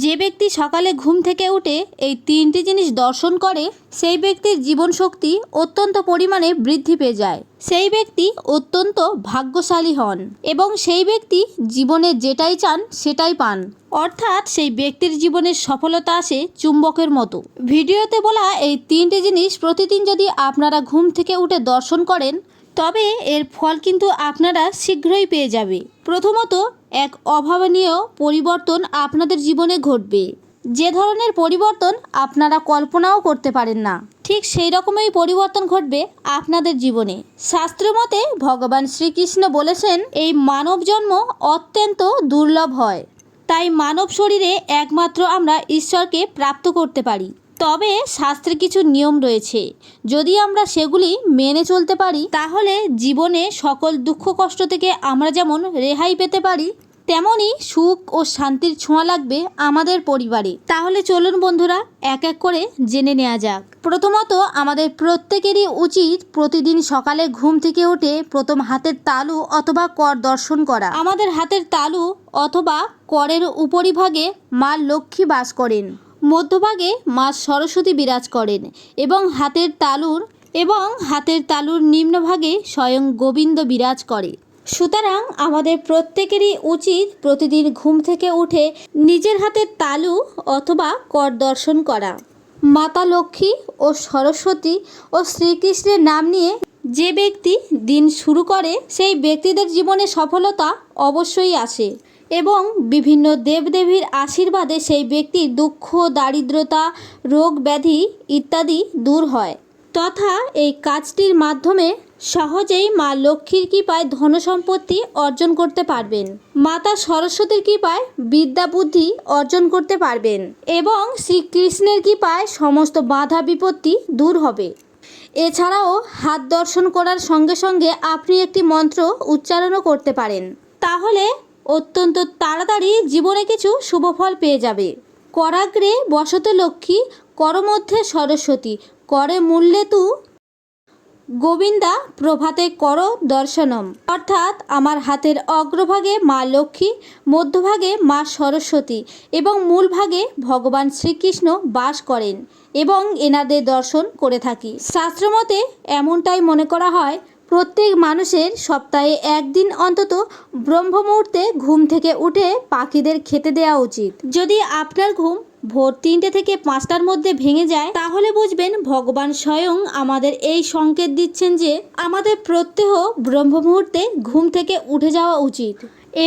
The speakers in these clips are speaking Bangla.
যে ব্যক্তি সকালে ঘুম থেকে উঠে এই তিনটি জিনিস দর্শন করে সেই ব্যক্তির জীবন শক্তি অত্যন্ত পরিমাণে বৃদ্ধি পেয়ে যায়। সেই ব্যক্তি অত্যন্ত ভাগ্যশালী হন এবং সেই ব্যক্তি জীবনে যেটাই চান সেটাই পান। অর্থাৎ সেই ব্যক্তির জীবনের সফলতা আসে চুম্বকের মতো। ভিডিওতে বলা এই তিনটি জিনিস প্রতিদিন যদি আপনারা ঘুম থেকে উঠে দর্শন করেন তবে এর ফল কিন্তু আপনারা শীঘ্রই পেয়ে যাবে। প্রথমত, এক অভাবনীয় পরিবর্তন আপনাদের জীবনে ঘটবে, যে ধরনের পরিবর্তন আপনারা কল্পনাও করতে পারেন না। ঠিক সেই রকমই পরিবর্তন ঘটবে আপনাদের জীবনে। শাস্ত্রমতে ভগবান শ্রীকৃষ্ণ বলেছেন, এই মানব জন্ম অত্যন্ত দুর্লভ হয়, তাই মানব শরীরে একমাত্র আমরা ঈশ্বরকে প্রাপ্ত করতে পারি। তবে শাস্ত্রে কিছু নিয়ম রয়েছে, যদি আমরা সেগুলি মেনে চলতে পারি তাহলে জীবনে সকল দুঃখ কষ্ট থেকে আমরা যেমন রেহাই পেতে পারি, তেমনি সুখ ও শান্তির ছোঁয়া লাগবে আমাদের পরিবারে। তাহলে চলুন বন্ধুরা, এক এক করে জেনে নেওয়া যাক। প্রথমত, আমাদের প্রত্যেকেরই উচিত প্রতিদিন সকালে ঘুম থেকে উঠে প্রথম হাতের তালু অথবা কর দর্শন করা। আমাদের হাতের তালু অথবা করের উপরিভাগে মা লক্ষ্মী বাস করেন, মধ্যভাগে মা সরস্বতী বিরাজ করেন এবং হাতের তালুর নিম্নভাগে স্বয়ং গোবিন্দ বিরাজ করে। সুতরাং আমাদের প্রত্যেকেরই উচিত প্রতিদিন ঘুম থেকে উঠে নিজের হাতের তালু অথবা কর দর্শন করা। মাতা লক্ষ্মী ও সরস্বতী ও শ্রীকৃষ্ণের নাম নিয়ে যে ব্যক্তি দিন শুরু করে সেই ব্যক্তিদের জীবনে সফলতা অবশ্যই আসে এবং বিভিন্ন দেবদেবীর আশীর্বাদে সেই ব্যক্তির দুঃখ, দারিদ্রতা, রোগ ব্যাধি ইত্যাদি দূর হয়। তথা এই কাজটির মাধ্যমে সহজেই মা লক্ষ্মীর কৃপায় ধনসম্পত্তি অর্জন করতে পারবেন, মাতা সরস্বতীর কৃপায় বিদ্যা বুদ্ধি অর্জন করতে পারবেন এবং শ্রীকৃষ্ণের কৃপায় সমস্ত বাধা বিপত্তি দূর হবে। এছাড়াও হাত দর্শন করার সঙ্গে সঙ্গে আপনি একটি মন্ত্র উচ্চারণও করতে পারেন, তাহলে অত্যন্ত তাড়াতাড়ি জীবনে কিছু শুভফল পেয়ে যাবে। করাগ্রে বসতে লক্ষ্মী, করমধ্যে সরস্বতী, করে মূল্যে তু গোবিন্দা, প্রভাতে কর দর্শনম। অর্থাৎ আমার হাতের অগ্রভাগে মা লক্ষ্মী, মধ্যভাগে মা সরস্বতী এবং মূল ভাগে ভগবান শ্রীকৃষ্ণ বাস করেন এবং এনাদের দর্শন করে থাকি। শাস্ত্রমতে এমনটাই মনে করা হয়, প্রত্যেক মানুষের সপ্তাহে একদিন অন্তত ব্রহ্ম মুহূর্তে ঘুম থেকে উঠে পাখিদের খেতে দেওয়া উচিত। যদি আপনার ঘুম ভোর 3টে থেকে 5টার মধ্যে ভেঙে যায় তাহলে বুঝবেন ভগবান স্বয়ং আমাদের এই সংকেত দিচ্ছেন যে আমাদের প্রত্যহ ব্রহ্ম মুহূর্তে ঘুম থেকে উঠে যাওয়া উচিত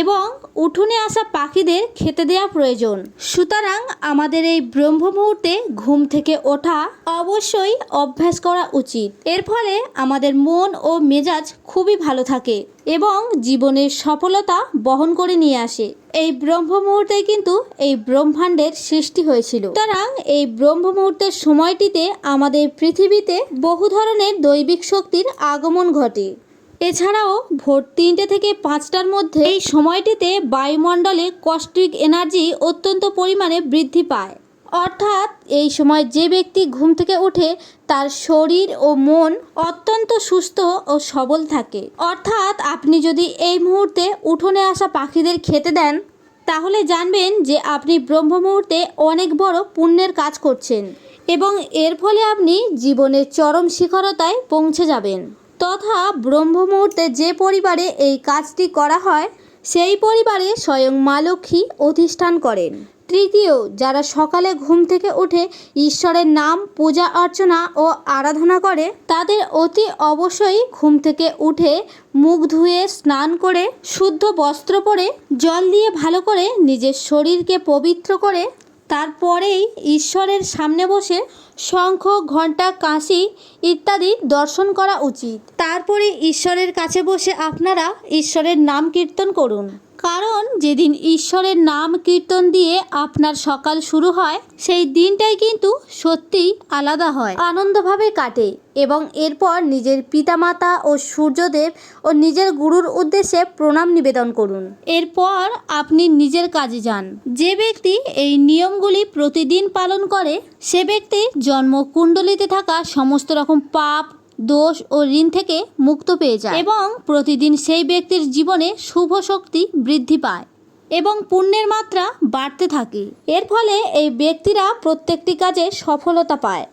এবং উঠোনে আসা পাখিদের খেতে দেওয়া প্রয়োজন। সুতরাং আমাদের এই ব্রহ্ম মুহূর্তে ঘুম থেকে ওঠা অবশ্যই অভ্যাস করা উচিত। এর ফলে আমাদের মন ও মেজাজ খুবই ভালো থাকে এবং জীবনের সফলতা বহন করে নিয়ে আসে। এই ব্রহ্ম মুহূর্তে কিন্তু এই ব্রহ্মাণ্ডের সৃষ্টি হয়েছিল। সুতরাং এই ব্রহ্ম মুহূর্তের সময়টিতে আমাদের পৃথিবীতে বহু ধরনের দৈবিক শক্তির আগমন ঘটে। এছাড়াও ভোর 3টে থেকে 5টার মধ্যে এই সময়টিতে বায়ুমণ্ডলে কস্মিক এনার্জি অত্যন্ত পরিমাণে বৃদ্ধি পায়। অর্থাৎ এই সময় যে ব্যক্তি ঘুম থেকে ওঠে তার শরীর ও মন অত্যন্ত সুস্থ ও সবল থাকে। অর্থাৎ আপনি যদি এই মুহূর্তে উঠোনে আসা পাখিদের খেতে দেন তাহলে জানবেন যে আপনি ব্রহ্ম মুহূর্তে অনেক বড় পুণ্যের কাজ করছেন এবং এর ফলে আপনি জীবনের চরম শিখরতায় পৌঁছে যাবেন। তথা ব্রহ্ম মুহূর্তে যে পরিবারে এই কাজটি করা হয় সেই পরিবারে স্বয়ং মা লক্ষ্মী অধিষ্ঠান করেন। তৃতীয়, যারা সকালে ঘুম থেকে উঠে ঈশ্বরের নাম, পূজা অর্চনা ও আরাধনা করে তাদের অতি অবশ্যই ঘুম থেকে উঠে মুখ ধুয়ে স্নান করে শুদ্ধ বস্ত্র পরে জল দিয়ে ভালো করে নিজের শরীরকে পবিত্র করে তারপরেই ঈশ্বরের সামনে বসে শঙ্খ, ঘণ্টা, কাঁসি ইত্যাদি দর্শন করা উচিত। তারপরে ঈশ্বরের কাছে বসে আপনারা ঈশ্বরের নাম কীর্তন করুন, কারণ যেদিন ঈশ্বরের নাম কীর্তন দিয়ে আপনার সকাল শুরু হয় সেই দিনটাই কিন্তু সত্যিই আলাদা হয়, আনন্দভাবে কাটে এবং এরপর নিজের পিতামাতা ও সূর্যদেব ও নিজের গুরুর উদ্দেশ্যে প্রণাম নিবেদন করুন। এরপর আপনি নিজের কাজে যান। যে ব্যক্তি এই নিয়মগুলি প্রতিদিন পালন করে সে ব্যক্তি জন্মকুণ্ডলিতে থাকা সমস্ত রকম পাপ, দোষ ও ঋণ থেকে মুক্ত পেয়ে যায় এবং প্রতিদিন সেই ব্যক্তির জীবনে শুভ শক্তি বৃদ্ধি পায়। এবং পুণ্যের মাত্রা বাড়তে থাকে। এর ফলে এই ব্যক্তিরা প্রত্যেকটি কাজে সফলতা পায়।